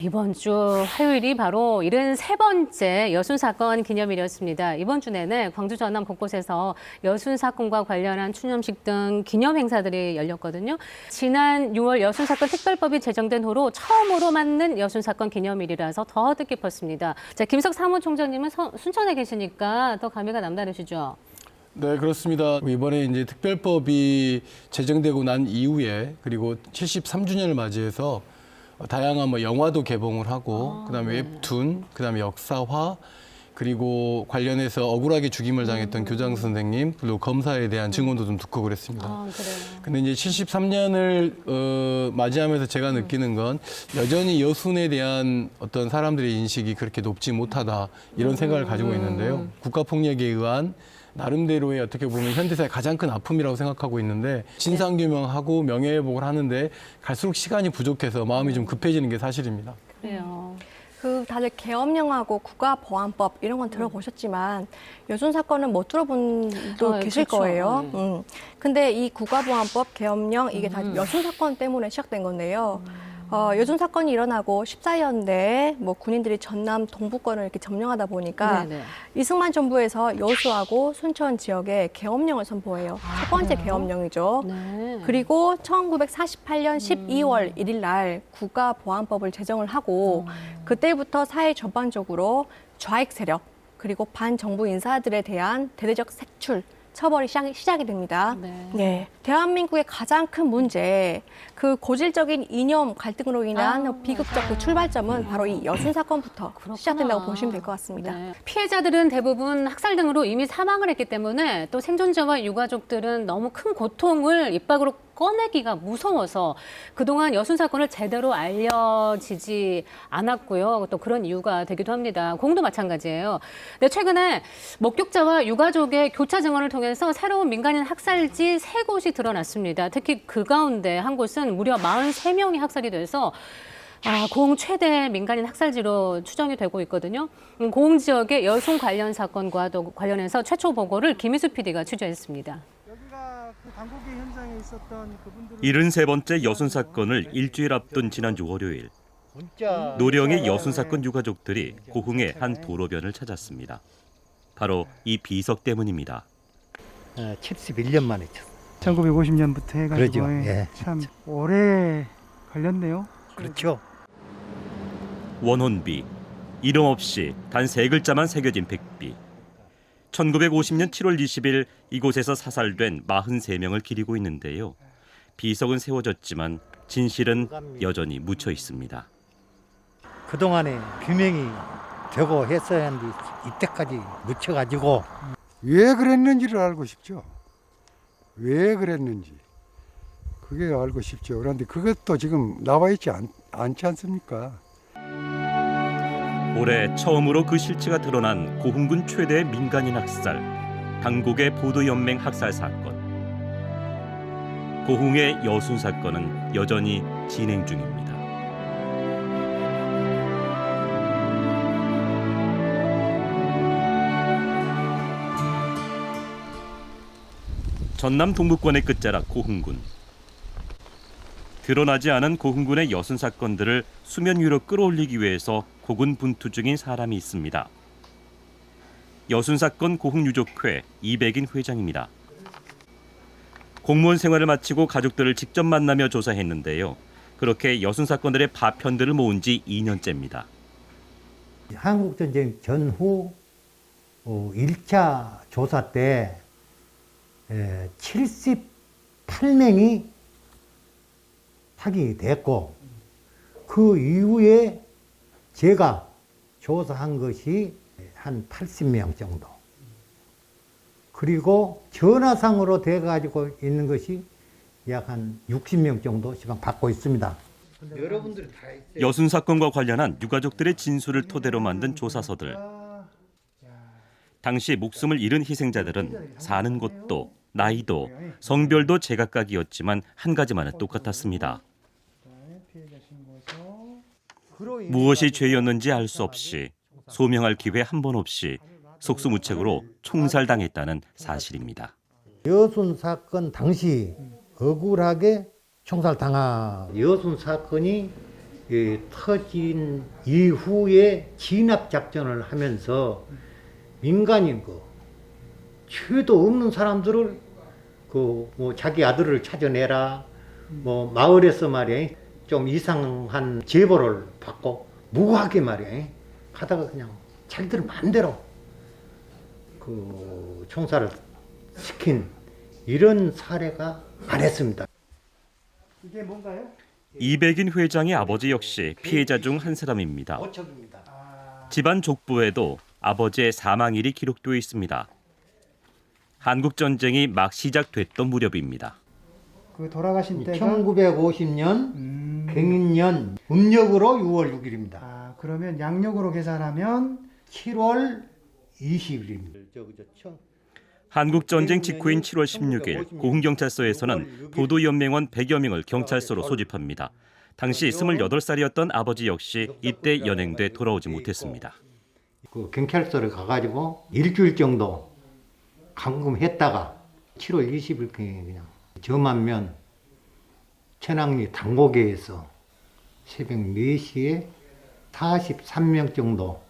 이번 주 화요일이 바로 73번째 여순사건 기념일이었습니다. 이번 주 내내 광주 전남 곳곳에서 여순사건과 관련한 추념식 등 기념 행사들이 열렸거든요. 지난 6월 여순사건 특별법이 제정된 후로 처음으로 맞는 여순사건 기념일이라서 더 뜻깊었습니다. 자, 김석 사무총장님은 순천에 계시니까 더 감회가 남다르시죠? 네, 그렇습니다. 이번에 이제 특별법이 제정되고 난 이후에 그리고 73주년을 맞이해서 다양한 영화도 개봉을 하고 그다음에 웹툰, 그다음에 역사화, 그리고 관련해서 억울하게 죽임을 당했던 교장 선생님, 그리고 검사에 대한 증언도 좀 듣고 그랬습니다. 그래요. 근데 이제 73년을 맞이하면서 제가 느끼는 건 여전히 여순에 대한 어떤 사람들의 인식이 그렇게 높지 못하다 이런 생각을 가지고 있는데요. 국가폭력에 의한 나름대로의 어떻게 보면 현대사의 가장 큰 아픔이라고 생각하고 있는데 진상규명하고 명예회복을 하는데 갈수록 시간이 부족해서 마음이 좀 급해지는 게 사실입니다. 그래요. 다들 계엄령하고 국가보안법 이런 건 들어보셨지만 여순 사건은 못 들어본 분도 계실 그렇죠. 거예요. 근데 이 국가보안법, 계엄령 이게 다 여순 사건 때문에 시작된 건데요. 여순 사건이 일어나고 14년대에 군인들이 전남 동부권을 이렇게 점령하다 보니까 네네. 이승만 정부에서 여수하고 순천 지역에 계엄령을 선포해요. 첫 번째 그래요? 계엄령이죠. 네. 그리고 1948년 12월 1일 날 국가보안법을 제정을 하고 그때부터 사회 전반적으로 좌익 세력 그리고 반정부 인사들에 대한 대대적 색출, 처벌이 시작이 됩니다. 네. 대한민국의 가장 큰 문제, 그 고질적인 이념 갈등으로 인한 비극적 그 출발점은 바로 이 여순 사건부터 시작된다고 보시면 될 것 같습니다. 네. 피해자들은 대부분 학살 등으로 이미 사망을 했기 때문에 또 생존자와 유가족들은 너무 큰 고통을 입 밖으로 꺼내기가 무서워서 그동안 여순 사건을 제대로 알려지지 않았고요. 또 그런 이유가 되기도 합니다. 공도 마찬가지예요. 근데 최근에 목격자와 유가족의 교차 증언을 통해서 새로운 민간인 학살지 3곳이 드러났습니다. 특히 그 가운데 한 곳은 무려 43명이 학살이 돼서 고흥 최대 민간인 학살지로 추정이 되고 있거든요. 고흥 지역의 여순 관련 사건과도 관련해서 최초 보고를 김희수 PD가 취재했습니다. 여기가 그 당국의 현장에 있었던 그분들은 73번째 여순 사건을 일주일 앞둔 지난주 월요일, 노령의 여순 사건 유가족들이 고흥의 한 도로변을 찾았습니다. 바로 이 비석 때문입니다. 71년 만에 쳤어요. 1950년부터 해가지고 그러죠. 예. 참 오래 걸렸네요. 그렇죠. 원혼비, 이름 없이 단 3글자만 새겨진 백비. 1950년 7월 20일 이곳에서 사살된 43명을 기리고 있는데요. 비석은 세워졌지만 진실은 여전히 묻혀 있습니다. 그동안에 규명이 되고 했어야 하는데 이때까지 묻혀가지고 왜 그랬는지를 알고 싶죠. 왜 그랬는지. 그게 알고 싶죠. 그런데 그것도 지금 나와 있지 않지 않습니까? 올해 처음으로 그 실체가 드러난 고흥군 최대의 민간인 학살, 당국의 보도연맹 학살 사건. 고흥의 여순 사건은 여전히 진행 중입니다. 전남 동부권의 끝자락 고흥군. 드러나지 않은 고흥군의 여순 사건들을 수면 위로 끌어올리기 위해서 고군분투 중인 사람이 있습니다. 여순 사건 고흥 유족회 이백인 회장입니다. 공무원 생활을 마치고 가족들을 직접 만나며 조사했는데요. 그렇게 여순 사건들의 파편들을 모은 지 2년째입니다. 한국전쟁 전후 1차 조사 때 78명이 확인이 됐고 그 이후에 제가 조사한 것이 한 80명 정도. 그리고 전화상으로 돼가지고 있는 것이 약 한 60명 정도 지금 받고 있습니다. 여러분들이 다 있어요. 여순 사건과 관련한 유가족들의 진술을 토대로 만든 조사서들. 당시 목숨을 잃은 희생자들은 사는 곳도 나이도 성별도 제각각이었지만 한 가지만은 똑같았습니다. 무엇이 죄였는지 알 수 없이 소명할 기회 한 번 없이 속수무책으로 총살당했다는 사실입니다. 여순 사건 당시 억울하게 총살당한 여순 사건이 터진 이후에 진압 작전을 하면서 민간인 죄도 없는 사람들을 뭐 자기 아들을 찾아내라, 뭐 마을에서 말이야 좀 이상한 제보를 받고 무고하게 말이야 가다가 그냥 자기들 마음대로 총살을 시킨 이런 사례가 많았습니다. 이게 뭔가요? 이백인 회장의 아버지 역시 피해자 중 한 사람입니다. 오척입니다. 집안 족보에도 아버지의 사망일이 기록되어 있습니다. 한국 전쟁이 막 시작됐던 무렵입니다. 그 돌아가신 때가 1950년 경인년 음력으로 6월 6일입니다. 그러면 양력으로 계산하면 7월 20일입니다. 한국 전쟁 직후인 7월 16일 고흥경찰서에서는 보도연맹원 100여 명을 경찰서로 소집합니다. 당시 28살이었던 아버지 역시 이때 연행돼 돌아오지 못했습니다. 경찰서를 가가지고 일주일 정도 감금했다가 7월 20일 그냥 저만면 천왕리 당고개에서 새벽 4시에 43명 정도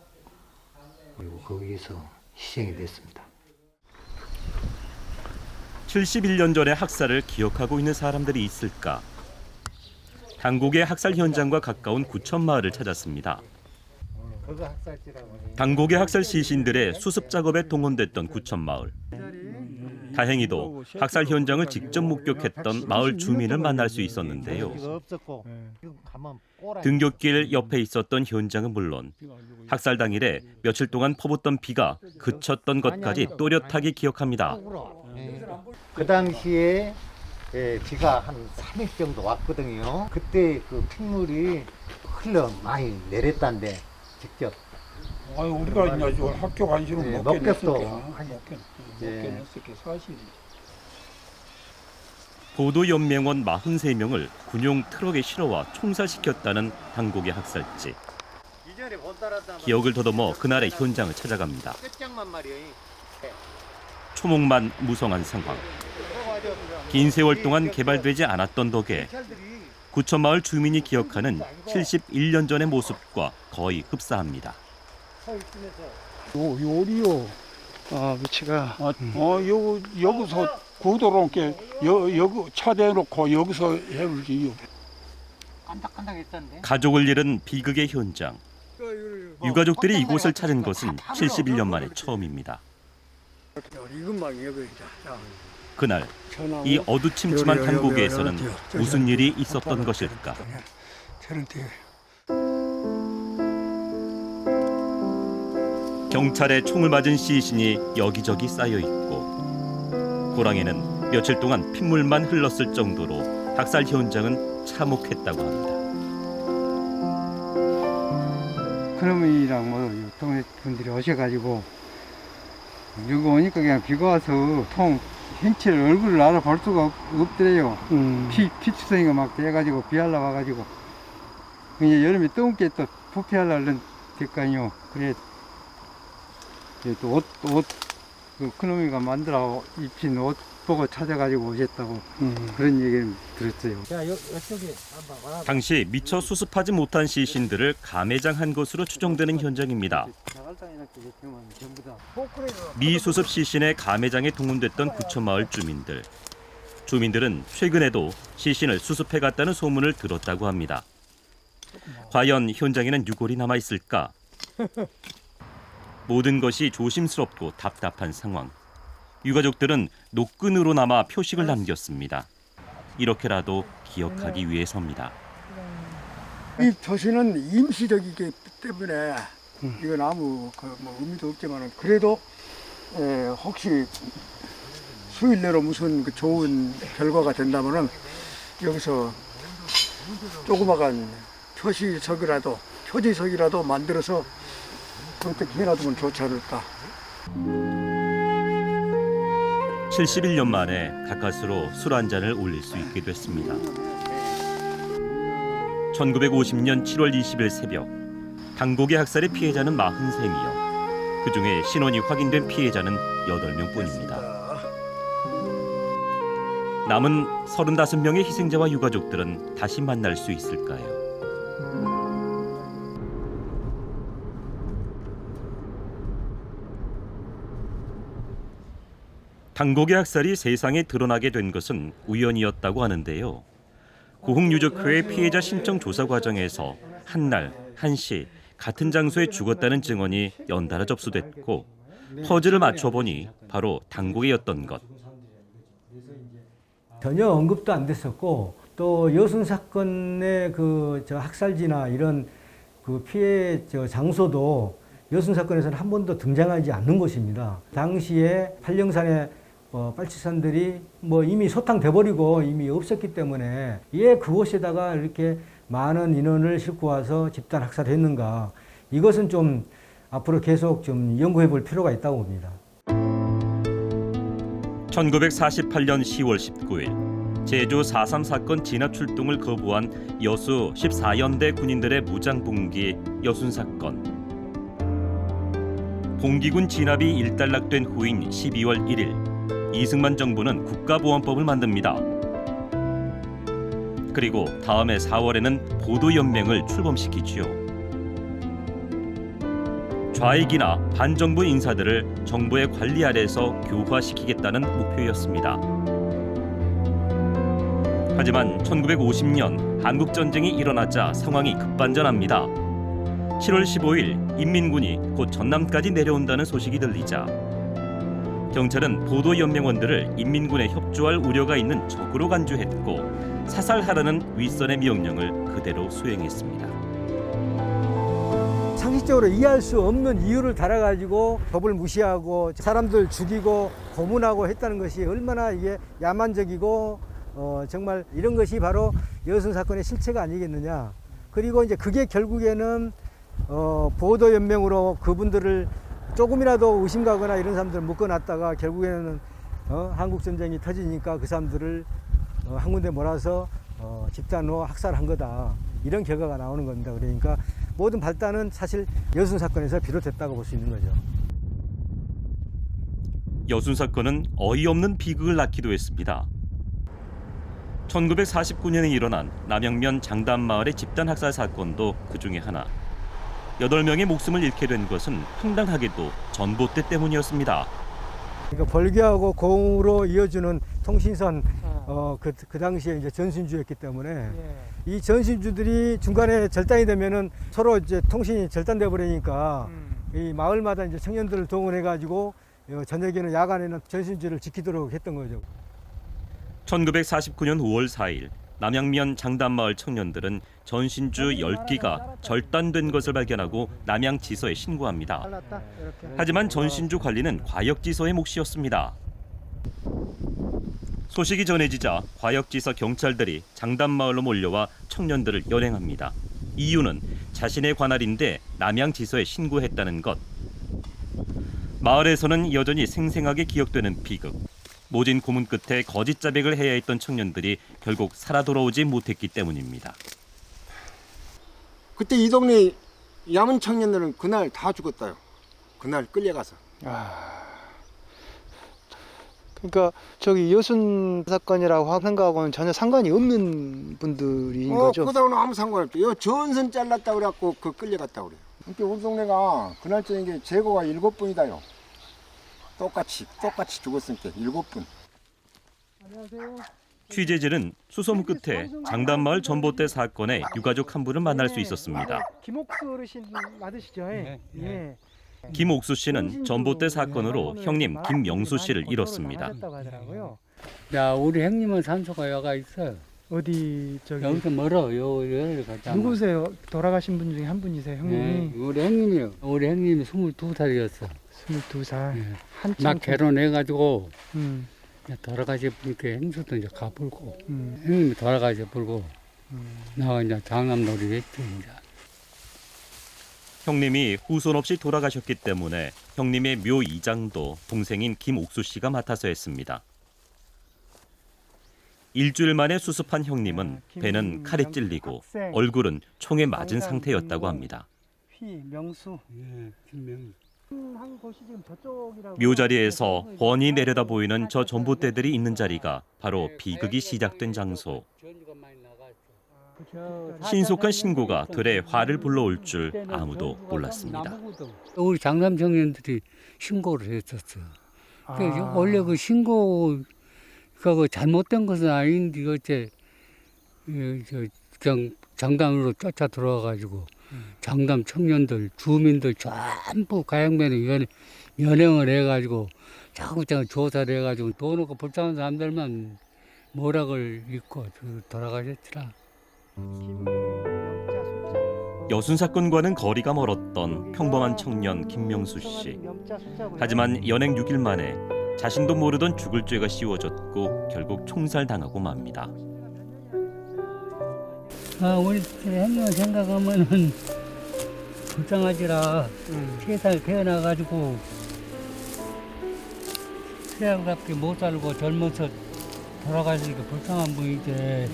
그리고 거기에서 희생이 됐습니다. 71년 전의 학살을 기억하고 있는 사람들이 있을까? 당곡의 학살 현장과 가까운 구천마을을 찾았습니다. 당곡의 학살 시신들의 수습 작업에 동원됐던 구천마을. 다행히도 학살 현장을 직접 목격했던 마을 주민을 만날 수 있었는데요. 등굣길 옆에 있었던 현장은 물론 학살 당일에 며칠 동안 퍼붓던 비가 그쳤던 것까지 또렷하게 기억합니다. 그 당시에 비가 한 3일 정도 왔거든요. 그때 그 핏물이 흘러 많이 내렸다는데 직접. 아니 우리가 이제 학교 간식은 먹겠어. 먹겠었게 사실이. 보도연맹원 43명을 군용 트럭에 실어와 총살시켰다는 당곡의 학살지. 기억을 더듬어 그날의 현장을 찾아갑니다. 초목만 무성한 상황. 긴 세월 동안 개발되지 않았던 덕에 구천마을 주민이 기억하는 71년 전의 모습과 거의 흡사합니다. 요리요. 위치가 여기서 구도로 이렇게 여기 차 대놓고 여기서 해볼지요. 가족을 잃은 비극의 현장. 유가족들이 이곳을 찾은 것은 71년 만에 처음입니다. 이것만 여기다. 그날 이 어두침침한 당고개에서는 무슨 일이 있었던 것일까? 경찰에 총을 맞은 시신이 여기저기 쌓여 있고 고랑에는 며칠 동안 핏물만 흘렀을 정도로 학살 현장은 참혹했다고 합니다. 그놈이랑 뭐 동네 분들이 오셔가지고 여기 오니까 그냥 비가 와서 통 hin치를 얼굴을 알아볼 수가 없더래요. 피투성이가 막 돼가지고 비 할라 와가지고 그냥 여름에 뜨겁게 또 부피하려는 될까요. 그래 또 옷 그 그놈이가 만들어 입힌 옷 보고 찾아가지고 오셨다고 그런 얘기를 들었어요. 당시 미처 수습하지 못한 시신들을 가매장한 것으로 추정되는 현장입니다. 미수습 시신의 가매장에 동원됐던 구천마을 주민들. 주민들은 최근에도 시신을 수습해 갔다는 소문을 들었다고 합니다. 과연 현장에는 유골이 남아 있을까? 모든 것이 조심스럽고 답답한 상황. 유가족들은 노끈으로나마 표식을 남겼습니다. 이렇게라도 기억하기 위해서입니다. 이 표시는 임시적이기 때문에 이건 아무 뭐 의미도 없지만 그래도 혹시 수일 내로 무슨 그 좋은 결과가 된다면은 여기서 조그마한 표지석이라도 만들어서 어떻게 해놔두면 좋지 않을까. 71년 만에 가까스로 술 한 잔을 올릴 수 있게 됐습니다. 1950년 7월 20일 새벽 당곡의 학살의 피해자는 43명. 그중에 신원이 확인된 피해자는 8명뿐입니다. 남은 35명의 희생자와 유가족들은 다시 만날 수 있을까요? 당곡의 학살이 세상에 드러나게 된 것은 우연이었다고 하는데요. 구흥유족회 피해자 신청 조사 과정에서 한날 한시 같은 장소에 죽었다는 증언이 연달아 접수됐고 퍼즐을 맞춰보니 바로 당곡이었던 것. 전혀 언급도 안 됐었고 또 여순 사건의 저 학살지나 이런 그 피해 장소도 여순 사건에서는 한 번도 등장하지 않는 곳입니다. 당시에 팔령산의 빨치산들이 이미 소탕돼 버리고 이미 없었기 때문에 왜 그곳에다가 이렇게 많은 인원을 싣고 와서 집단 학살을 했는가, 이것은 좀 앞으로 계속 좀 연구해 볼 필요가 있다고 봅니다. 1948년 10월 19일 제주 4.3 사건 진압 출동을 거부한 여수 14연대 군인들의 무장 봉기 여순 사건. 봉기군 진압이 일단락된 후인 12월 1일 이승만 정부는 국가보안법을 만듭니다. 그리고 다음해 4월에는 보도연맹을 출범시키지요. 좌익이나 반정부 인사들을 정부의 관리 아래에서 교화시키겠다는 목표였습니다. 하지만 1950년 한국전쟁이 일어나자 상황이 급반전합니다. 7월 15일 인민군이 곧 전남까지 내려온다는 소식이 들리자 경찰은 보도연맹원들을 인민군에 협조할 우려가 있는 적으로 간주했고 사살하라는 윗선의 명령을 그대로 수행했습니다. 상식적으로 이해할 수 없는 이유를 달아가지고 법을 무시하고 사람들 죽이고 고문하고 했다는 것이 얼마나 이게 야만적이고 정말 이런 것이 바로 여순 사건의 실체가 아니겠느냐. 그리고 이제 그게 결국에는 보도연맹으로 그분들을 조금이라도 의심가거나 이런 사람들을 묶어놨다가 결국에는 한국전쟁이 터지니까 그 사람들을 한 군데 몰아서 집단으로 학살한 거다. 이런 결과가 나오는 겁니다. 그러니까 모든 발단은 사실 여순 사건에서 비롯됐다고 볼 수 있는 거죠. 여순 사건은 어이없는 비극을 낳기도 했습니다. 1949년에 일어난 남양면 장담마을의 집단 학살 사건도 그 중에 하나. 8명의 목숨을 잃게 된 것은 황당하게도 전봇대 때문이었습니다. 그러니까 벌교하고 고흥으로 이어주는 통신선 그 당시에 이제 전신주였기 때문에 이 전신주들이 중간에 절단이 되면은 서로 이제 통신이 절단돼 버리니까 이 마을마다 이제 청년들을 동원해 가지고 저녁에는 야간에는 전신주를 지키도록 했던 거죠. 1949년 5월 4일 남양면 장담마을 청년들은 전신주 10기가 절단된 것을 발견하고 남양지서에 신고합니다. 하지만 전신주 관리는 과역지서의 몫이었습니다. 소식이 전해지자 과역지서 경찰들이 장담마을로 몰려와 청년들을 연행합니다. 이유는 자신의 관할인데 남양지서에 신고했다는 것. 마을에서는 여전히 생생하게 기억되는 비극. 모진 고문 끝에 거짓 자백을 해야 했던 청년들이 결국 살아 돌아오지 못했기 때문입니다. 그때 이 동네 야문 청년들은 그날 다 죽었다요. 그날 끌려가서. 그러니까 저기 여순 사건이라고 생각하고는 전혀 상관이 없는 분들인 거죠? 그거하고는 아무 상관없죠. 여 전선 잘랐다 그래갖고 그 끌려갔다 그래요. 그러니까 우리 동네가 그날 저녁에 재고가 7분이다요. 똑같이 죽었으니까 7분. 취재진은 수소문 끝에 장담마을 전봇대 사건의 유가족 한 분을 만날 수 있었습니다. 김옥수 어르신 맞으시죠? 예. 김옥수 씨는 전봇대 사건으로 형님 김명수 씨를 잃었습니다. 야, 우리 형님은 산소가 여가 있어요. 어디 저기 여기서 멀어. 여기 가자. 누구세요? 돌아가신 분 중에 한 분이세요, 형님이? 네, 우리 형님이요. 우리 형님이 22살이었어. 22살. 네. 한참 막 결혼해가지고 음. 돌아가시 보니까 형수도 이제 가불고 형님이 돌아가시 불고 나가 이제 장남놀이 했죠 이제. 형님이 후손 없이 돌아가셨기 때문에 형님의 묘 이장도 동생인 김옥수 씨가 맡아서 했습니다. 일주일 만에 수습한 형님은 배는 칼에 찔리고 얼굴은 총에 맞은 상태였다고 합니다. 명수. 예, 김명. 한 곳이 지금 저쪽이라고. 묘자리에서 훤히 내려다 보이는 저 전봇대들이 있는 자리가 바로 비극이 시작된 장소. 신속한 신고가 들의 화를 불러올 줄 아무도 몰랐습니다. 우리 장남 청년들이 신고를 했었어. 원래 그 신고가 그 잘못된 것은 아닌데 어째 그냥 장담으로 쫓아 들어와가지고 장담 청년들 주민들 전부 가양면에 연행을 해가지고 자꾸 조사를 해가지고 돈 없고 불쌍한 사람들만 모락을 입고 돌아가셨더라. 여순 사건과는 거리가 멀었던 평범한 청년 김명수 씨. 하지만 연행 6일 만에 자신도 모르던 죽을 죄가 씌워졌고 결국 총살당하고 맙니다. 우리 행명 생각하면은 불쌍하지라 세상에 태어나가지고 세상답게 못 살고 젊어서 돌아가시니까 불쌍한 분이지.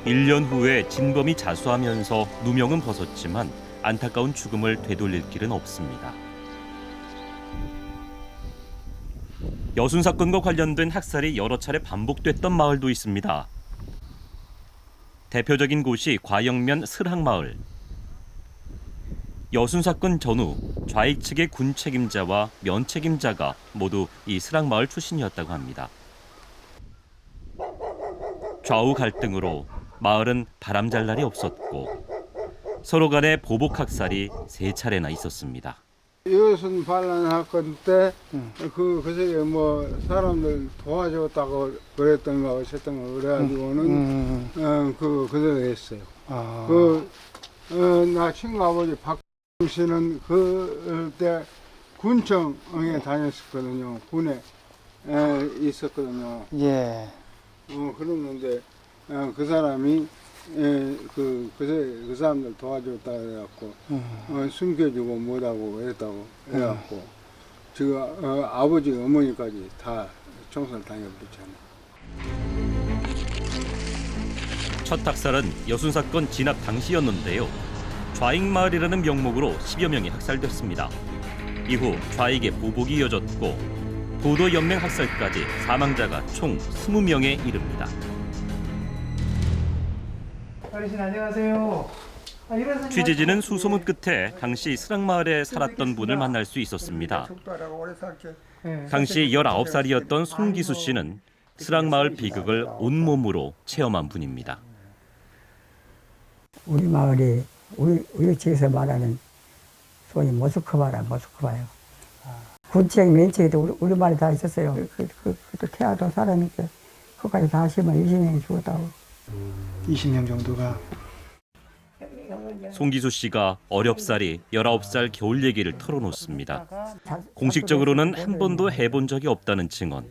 1년 후에 진범이 자수하면서 누명은 벗었지만 안타까운 죽음을 되돌릴 길은 없습니다. 여순 사건과 관련된 학살이 여러 차례 반복됐던 마을도 있습니다. 대표적인 곳이 과영면 슬항마을. 여순 사건 전후 좌익 측의 군 책임자와 면 책임자가 모두 이 슬항마을 출신이었다고 합니다. 좌우 갈등으로 마을은 바람잘 날이 없었고 서로 간의 보복 학살이 3차례나 있었습니다. 여순 반란 사건 때 그새 뭐 사람들 도와줬다고 그랬던가 어쨌던가 그래가지고는 그대로 했어요. 나 친구 아버지 박정 씨는 그때 군청에 다녔었거든요. 군에 있었거든요. 예. 그랬는데 그 사람이 그 사람들 도와줬다 그래갖고 숨겨주고 뭐하고 그랬다고 해갖고 지금 아버지 어머니까지 다 총살 당해버렸잖아요. 첫 학살은 여순 사건 진압 당시였는데요. 좌익마을이라는 명목으로 10여 명이 학살됐습니다. 이후 좌익의 보복이 이어졌고 도도연맹 학살까지 사망자가 총 20명에 이릅니다. 어르신 안녕하세요. 취재진은 수소문 끝에 당시 슬항마을에 살았던 분을 만날 수 있었습니다. 당시 19살이었던 송기수 씨는 슬항마을 비극을 온몸으로 체험한 분입니다. 우리 마을이 우리 지역에서 말하는 소위 모스크바예요. 군책, 면책도 우리 마을에 다 있었어요. 그것도 태아도 사람이니까 그것까지 다 하시면 20명이 죽었다고. 20명 정도가. 송기수 씨가 어렵사리 19살 겨울 얘기를 털어놓습니다. 공식적으로는 한 번도 해본 적이 없다는 증언.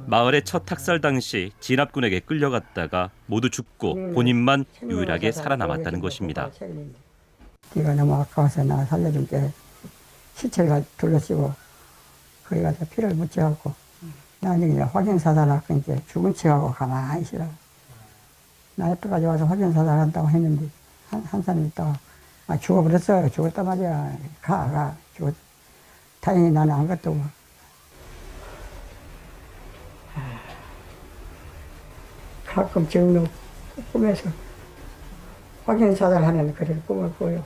마을의 첫 학살 당시 진압군에게 끌려갔다가 모두 죽고 본인만 유일하게 살아남았다는 것입니다. 네가 너무 아까워서 나 살려줄게. 시체가 둘러쓰고 거기 가서 피를 묻혀갖고 나중에 이제 확인사살하고 이제 죽은 척하고 가만히 있으라고. 나 여태까지 와서 확인사살한다고 했는데 한 사람 있다가 죽어버렸어. 죽었단 말이야. 가. 죽었. 다행히 나는 안 갔다고. 가끔 정로 꿈에서 확인사살하는 그런 꿈을 꿔요.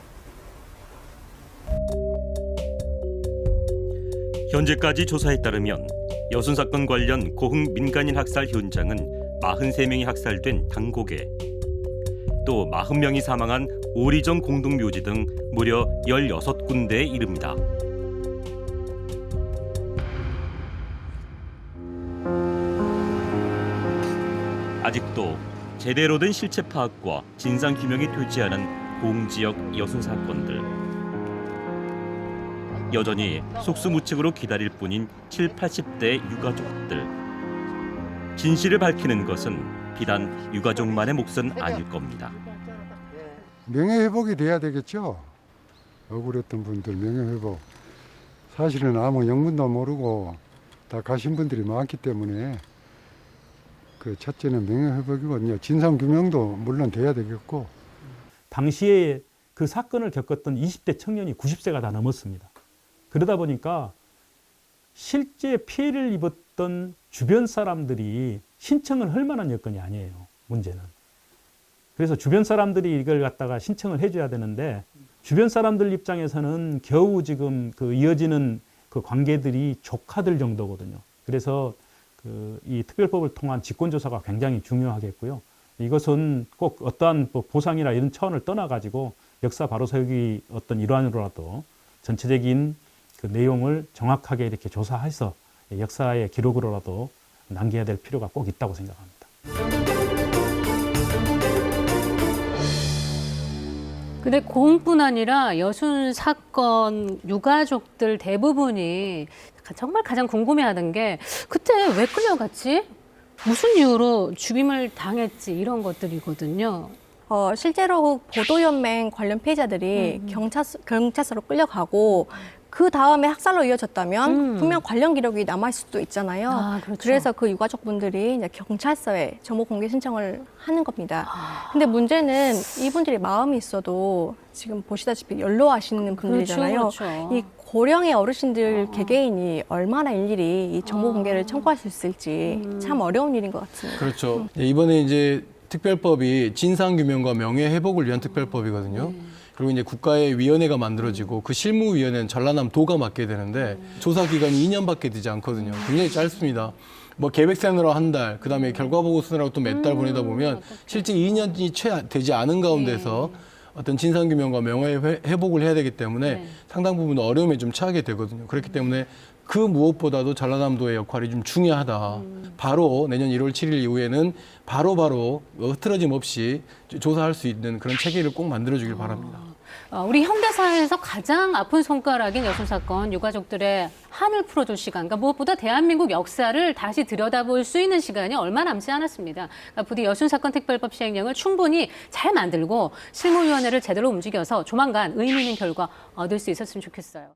현재까지 조사에 따르면 여순 사건 관련 고흥 민간인 학살 현장은 43명이 학살된 당고개, 또 40명이 사망한 오리정 공동묘지 등 무려 16군데에 이릅니다. 아직도 제대로 된 실체 파악과 진상 규명이 되지 않은 고흥지역 여순 사건들. 여전히 속수무책으로 기다릴 뿐인 70, 80대의 유가족들. 진실을 밝히는 것은 비단 유가족만의 몫은 아닐 겁니다. 명예회복이 돼야 되겠죠. 억울했던 분들 명예회복. 사실은 아무 영문도 모르고 다 가신 분들이 많기 때문에 그 첫째는 명예회복이거든요. 진상규명도 물론 돼야 되겠고. 당시에 그 사건을 겪었던 20대 청년이 90세가 다 넘었습니다. 그러다 보니까 실제 피해를 입었던 주변 사람들이 신청을 할 만한 여건이 아니에요. 문제는. 그래서 주변 사람들이 이걸 갖다가 신청을 해줘야 되는데 주변 사람들 입장에서는 겨우 지금 그 이어지는 그 관계들이 조카들 정도거든요. 그래서 이 특별법을 통한 직권조사가 굉장히 중요하겠고요. 이것은 꼭 어떠한 보상이나 이런 차원을 떠나가지고 역사 바로 세우기 어떤 일환으로라도 전체적인 그 내용을 정확하게 이렇게 조사해서 역사의 기록으로라도 남겨야 될 필요가 꼭 있다고 생각합니다. 근데 고흥뿐 아니라 여순 사건 유가족들 대부분이 정말 가장 궁금해하던 게 그때 왜 끌려갔지? 무슨 이유로 죽임을 당했지? 이런 것들이거든요. 실제로 보도연맹 관련 피해자들이 경찰서로 끌려가고 그 다음에 학살로 이어졌다면 분명 관련 기록이 남아있을 수도 있잖아요. 그렇죠. 그래서 그 유가족분들이 이제 경찰서에 정보 공개 신청을 하는 겁니다. 근데 문제는 이분들이 마음이 있어도 지금 보시다시피 연로하시는 분들이잖아요. 그렇죠. 이 고령의 어르신들 개개인이 얼마나 일일이 이 정보 공개를 청구할 수 있을지 참 어려운 일인 것 같습니다. 그렇죠. 이번에 이제 특별법이 진상규명과 명예회복을 위한 특별법이거든요. 그리고 이제 국가의 위원회가 만들어지고 그 실무위원회는 전라남 도가 맡게 되는데 조사 기간이 2년밖에 되지 않거든요. 굉장히 짧습니다. 뭐 계획세느라 한 달, 그다음에 결과 보고 쓰느라고 또 몇 달 보내다 보면 실제 2년이 채 되지 않은 가운데서 어떤 진상규명과 명예회복을 해야 되기 때문에 상당 부분 어려움에 좀 처하게 되거든요. 그렇기 때문에 그 무엇보다도 전라남도의 역할이 좀 중요하다. 바로 내년 1월 7일 이후에는 바로 흐트러짐 없이 조사할 수 있는 그런 체계를 꼭 만들어주길 바랍니다. 우리 현대사회에서 가장 아픈 손가락인 여순 사건 유가족들의 한을 풀어줄 시간, 그러니까 무엇보다 대한민국 역사를 다시 들여다볼 수 있는 시간이 얼마 남지 않았습니다. 그러니까 부디 여순 사건 특별법 시행령을 충분히 잘 만들고 실무위원회를 제대로 움직여서 조만간 의미 있는 결과 얻을 수 있었으면 좋겠어요.